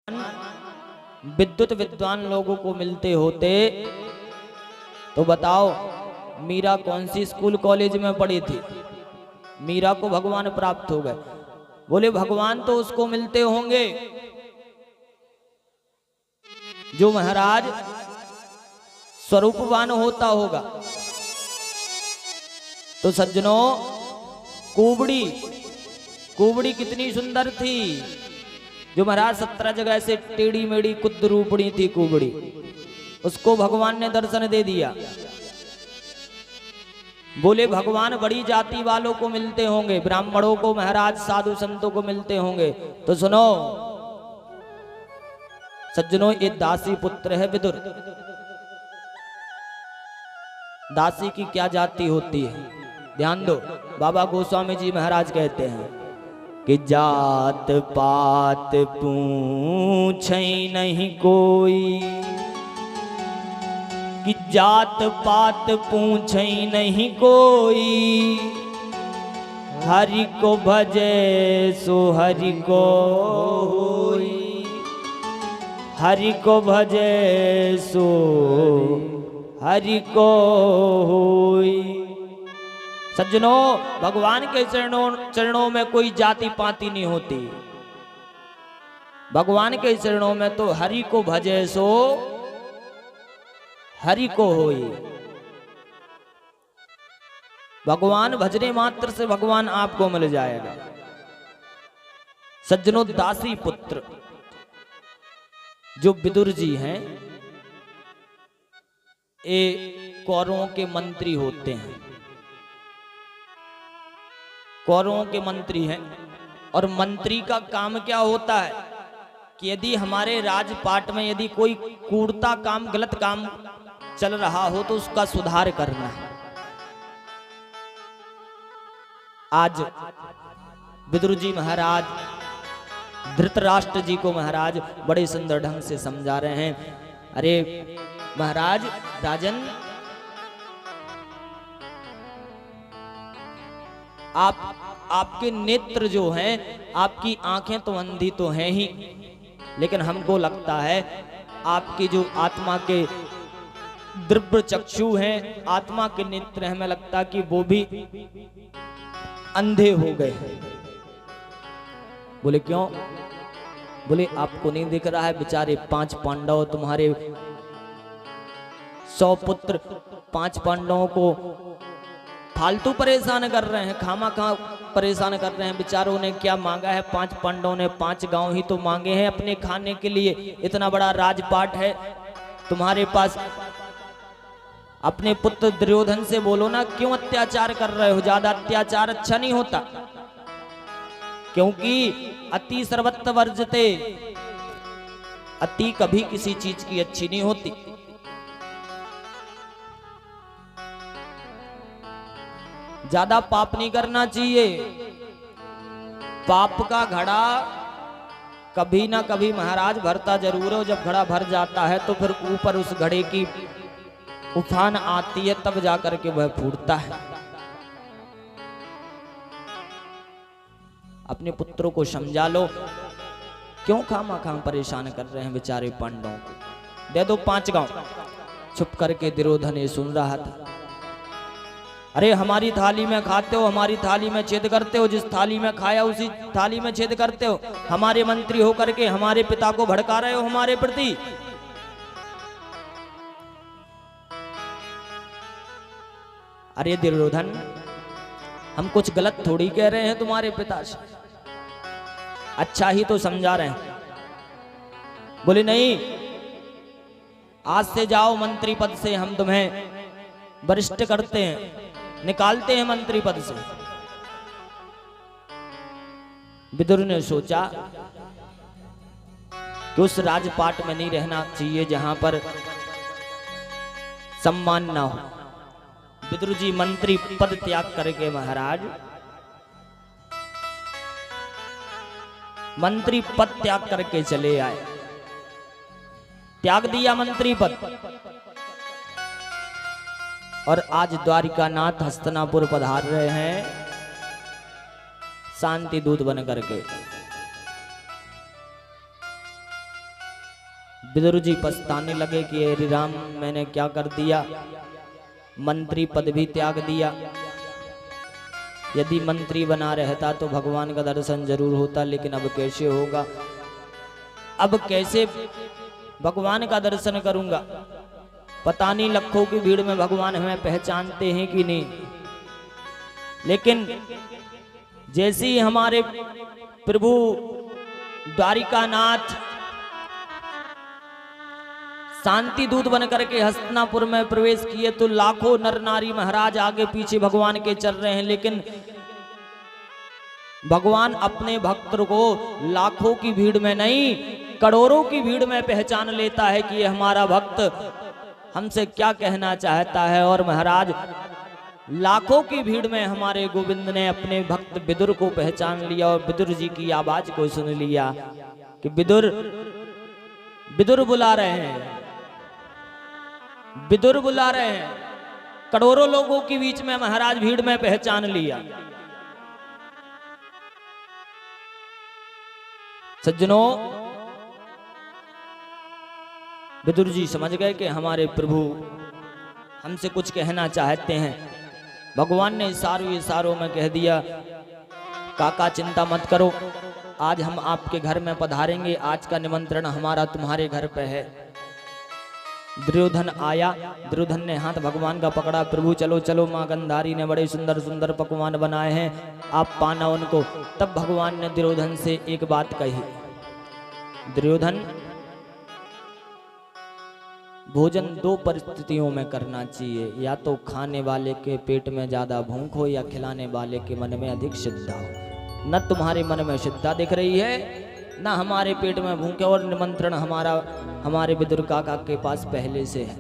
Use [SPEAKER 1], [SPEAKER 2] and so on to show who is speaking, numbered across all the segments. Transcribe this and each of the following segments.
[SPEAKER 1] विद्युत विद्वान लोगों को मिलते होते तो बताओ मीरा कौन सी स्कूल कॉलेज में पढ़ी थी? मीरा को भगवान प्राप्त हो गए। बोले भगवान तो उसको मिलते होंगे जो महाराज स्वरूपवान होता होगा। तो सज्जनों, कुबड़ी कितनी सुंदर थी जो महाराज 17 जगह से टेढ़ी मेढ़ी कुद रूपड़ी थी कुबड़ी, उसको भगवान ने दर्शन दे दिया। बोले भगवान बड़ी जाति वालों को मिलते होंगे, ब्राह्मणों को, महाराज साधु संतों को मिलते होंगे। तो सुनो सज्जनों, ये दासी पुत्र है विदुर। दासी की क्या जाति होती है ध्यान दो। बाबा गोस्वामी जी महाराज कहते हैं कि जात पात पूछे नहीं कोई, कि जात पात पूछे नहीं कोई, हरि को भजे सो हरि को होई, हरि को भजे सो हरि को होई। सज्जनों, भगवान के चरणों में कोई जाति पाति नहीं होती। भगवान के चरणों में तो हरि को भजे सो हरि को होई। भगवान भजने मात्र से भगवान आपको मिल जाएगा। सज्जनों, दासी पुत्र जो विदुर जी हैं, ये कौरवों के मंत्री होते हैं। कौरवों के मंत्री हैं और मंत्री का काम क्या होता है कि यदि हमारे राजपाट में यदि कोई कूड़ता काम, गलत काम चल रहा हो तो उसका सुधार करना है। आज विदुर जी महाराज धृतराष्ट्र जी को महाराज बड़े सुंदर ढंग से समझा रहे हैं। अरे महाराज, राजन, आपके नेत्र जो हैं, आपकी आंखें तो अंधी तो हैं ही, लेकिन हमको लगता है आपकी जो आत्मा के दिव्य चक्षु हैं, आत्मा के नेत्र, हमें लगता है कि वो भी अंधे हो गए। बोले क्यों? बोले आपको नहीं दिख रहा है? बेचारे 5 पांडव, तुम्हारे 100 पुत्र 5 पांडवों को फालतू परेशान कर रहे हैं, खामा परेशान कर रहे हैं। बेचारों ने क्या मांगा है? 5 पांडवों ने 5 गांव ही तो मांगे हैं अपने खाने के लिए। इतना बड़ा राजपाट है तुम्हारे पास। अपने पुत्र दुर्योधन से बोलो ना, क्यों अत्याचार कर रहे हो? ज्यादा अत्याचार अच्छा नहीं होता, क्योंकि अति सर्वत्र वर्जते, अति कभी किसी चीज की अच्छी नहीं होती। ज्यादा पाप नहीं करना चाहिए। पाप का घड़ा कभी ना कभी महाराज भरता जरूर हो। जब घड़ा भर जाता है तो फिर ऊपर उस घड़े की उफान आती है, तब जाकर के वह फूटता है। अपने पुत्रों को समझा लो, क्यों खामा परेशान कर रहे हैं बेचारे पांडवों को? दे दो 5 गांव। छुप करके दुर्योधन ये सुन रहा था। अरे हमारी थाली में खाते हो, हमारी थाली में छेद करते हो, जिस थाली में खाया उसी थाली में छेद करते हो। हमारे मंत्री होकर के हमारे पिता को भड़का रहे हो हमारे प्रति। अरे दुर्योधन, हम कुछ गलत थोड़ी कह रहे हैं तुम्हारे पिता से, अच्छा ही तो समझा रहे हैं। बोले नहीं, आज से जाओ मंत्री पद से, हम तुम्हें वरिष्ठ करते हैं, निकालते हैं मंत्री पद से। विदुर ने सोचा कि उस राजपाट में नहीं रहना चाहिए जहां पर सम्मान ना हो। विदुर जी मंत्री पद त्याग करके महाराज मंत्री पद त्याग करके चले आए। त्याग दिया मंत्री पद और आज द्वारिकानाथ हस्तिनापुर पधार रहे हैं शांति दूत बन करके। विदुर जी पछताने लगे कि अरे राम, मैंने क्या कर दिया, मंत्री पद भी त्याग दिया। यदि मंत्री बना रहता तो भगवान का दर्शन जरूर होता, लेकिन अब कैसे होगा, अब कैसे भगवान का दर्शन करूंगा। पता नहीं लाखों की भीड़ में भगवान हमें पहचानते हैं कि नहीं। लेकिन जैसे ही हमारे प्रभु द्वारिकानाथ शांति दूत बनकर के हस्तिनापुर में प्रवेश किए तो लाखों नर नारी महाराज आगे पीछे भगवान के चल रहे हैं। लेकिन भगवान अपने भक्त को लाखों की भीड़ में नहीं, करोड़ों की भीड़ में पहचान लेता है कि ये हमारा भक्त हमसे क्या कहना चाहता है। और महाराज लाखों की भीड़ में हमारे गोविंद ने अपने भक्त विदुर को पहचान लिया और विदुर जी की आवाज को सुन लिया कि विदुर, विदुर बुला रहे हैं, विदुर बुला रहे हैं। करोड़ों लोगों के बीच में महाराज भीड़ में पहचान लिया। सज्जनों, विदुर जी समझ गए कि हमारे प्रभु हमसे कुछ कहना चाहते हैं। भगवान ने इशारों में कह दिया, काका चिंता मत करो, आज हम आपके घर में पधारेंगे, आज का निमंत्रण हमारा तुम्हारे घर पे है। दुर्योधन आया, दुर्योधन ने हाथ भगवान का पकड़ा, प्रभु चलो चलो, माँ गंधारी ने बड़े सुंदर सुंदर पकवान बनाए हैं, आप पाना उनको। तब भगवान ने दुर्योधन से एक बात कही, दुर्योधन भोजन दो परिस्थितियों में करना चाहिए, या तो खाने वाले के पेट में ज्यादा भूख हो या खिलाने वाले के मन में अधिक श्रद्धा हो। न तुम्हारे मन में श्रद्धा दिख रही है, न हमारे पेट में भूख है, और निमंत्रण हमारे विदुर काका के पास पहले से है।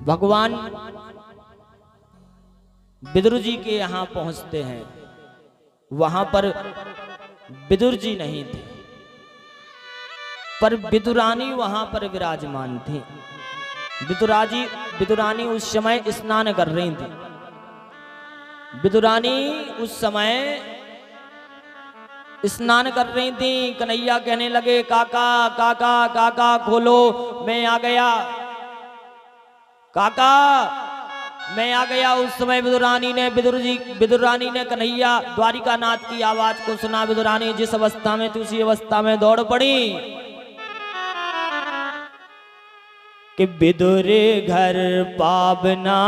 [SPEAKER 1] भगवान विदुर जी के यहां पहुंचते हैं, वहां पर विदुर जी नहीं थे, पर विदुरानी वहां पर विराजमान थी। विदुरानी उस समय स्नान कर रही थी। विदुरानी उस समय स्नान कर रही थी। कन्हैया कहने लगे, काका काका काका खोलो, मैं आ गया, काका मैं आ गया। उस समय विदुरानी ने कन्हैया द्वारिकानाथ की आवाज को सुना। विदुरानी जिस अवस्था में थी उसी अवस्था में दौड़ पड़ी कि विदुर घर पावना